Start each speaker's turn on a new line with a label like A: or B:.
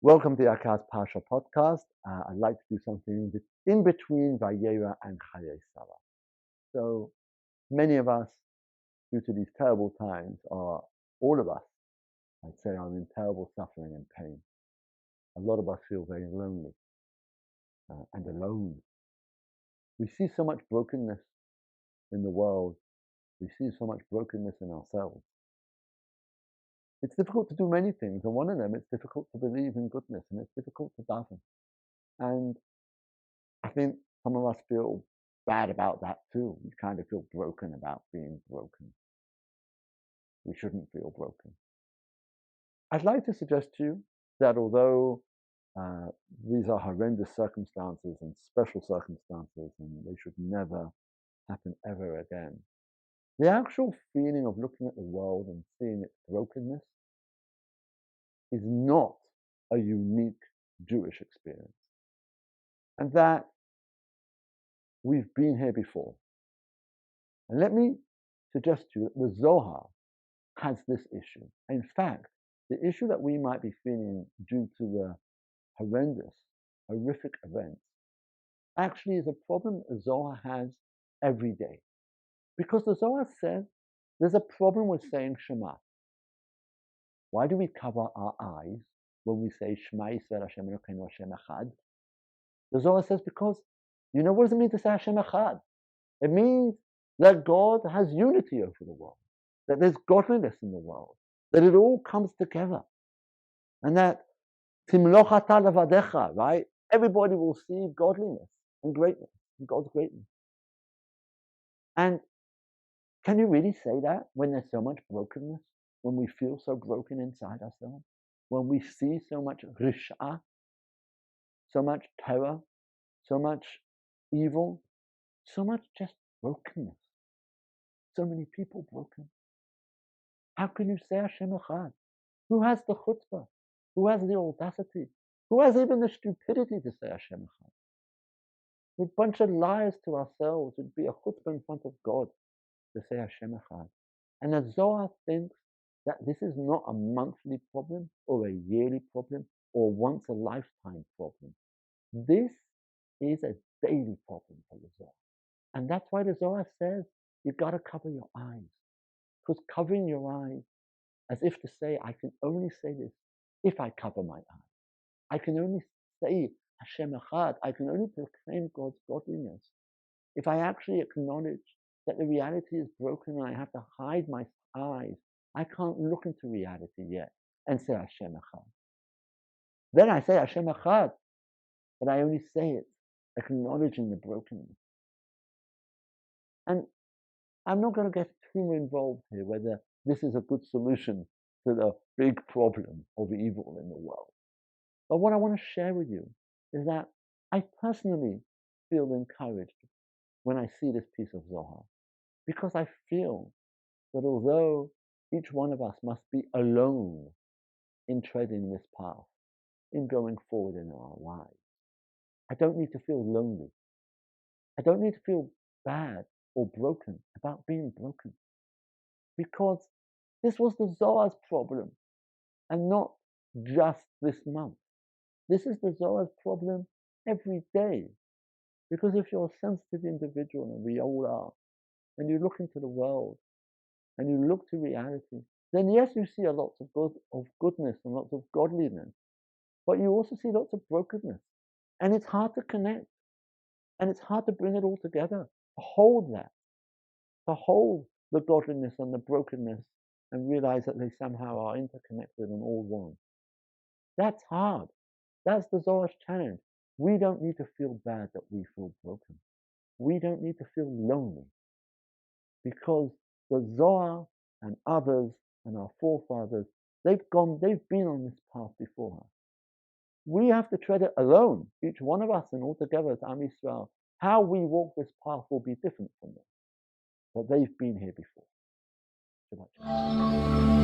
A: Welcome to Yakar's Parsha podcast. I'd like to do something in between Vayera and Chayei. So many of us, due to these terrible times, all of us, I'd say, are in terrible suffering and pain. A lot of us feel very lonely and alone. We see so much brokenness in the world. We see so much brokenness in ourselves. It's difficult to do many things, and one of them, it's difficult to believe in goodness, and it's difficult to daven. And I think some of us feel bad about that too. We kind of feel broken about being broken. We shouldn't feel broken. I'd like to suggest to you that although these are horrendous circumstances and special circumstances, and they should never happen ever again, the actual feeling of looking at the world and seeing its brokenness is not a unique Jewish experience. And that we've been here before. And let me suggest to you that the Zohar has this issue. In fact, the issue that we might be feeling due to the horrific events, actually is a problem the Zohar has every day. Because the Zohar says there's a problem with saying Shema. Why do we cover our eyes when we say Shema Yisrael Hashem Elokeinu Hashem Echad? The Zohar says because, you know what does it mean to say Hashem Echad? It means that God has unity over the world, that there's godliness in the world, that it all comes together, and that Timloch ata levadecha, right? Everybody will see godliness and greatness, and God's greatness. And can you really say that when there's so much brokenness, when we feel so broken inside ourselves, when we see so much risha, so much terror, so much evil, so much just brokenness, so many people broken? How can you say Hashem Echad? Who has the chutzpah? Who has the audacity? Who has even the stupidity to say Hashem Echad? We're a bunch of liars to ourselves. It'd be a chutzpah in front of God to say Hashem Echad. And the Zohar thinks that this is not a monthly problem or a yearly problem or once a lifetime problem. This is a daily problem for the Zohar. And that's why the Zohar says you've got to cover your eyes. Because covering your eyes, as if to say, I can only say this if I cover my eyes. I can only say Hashem Echad. I can only proclaim God's godliness if I actually acknowledge that the reality is broken and I have to hide my eyes. I can't look into reality yet and say Hashem Echad. Then I say Hashem Echad, but I only say it acknowledging the brokenness. And I'm not going to get too involved here whether this is a good solution to the big problem of evil in the world. But what I want to share with you is that I personally feel encouraged when I see this piece of Zohar, because I feel that although each one of us must be alone in treading this path, in going forward in our lives, I don't need to feel lonely. I don't need to feel bad or broken about being broken, because this was the Zohar's problem and not just this month. This is the Zohar's problem every day. Because if you're a sensitive individual, and we all are, and you look into the world and you look to reality, then yes, you see a lot of goodness and lots of godliness, but you also see lots of brokenness. And it's hard to connect. And it's hard to bring it all together, to hold that, to hold the godliness and the brokenness and realize that they somehow are interconnected and all one. That's hard. That's the Zohar's challenge. We don't need to feel bad that we feel broken. We don't need to feel lonely, because the Zohar and others and our forefathers, they've been on this path before us. We have to tread it alone, each one of us and all together as Am Yisrael. How we walk this path will be different from them, but they've been here before. Shabbat Chayei.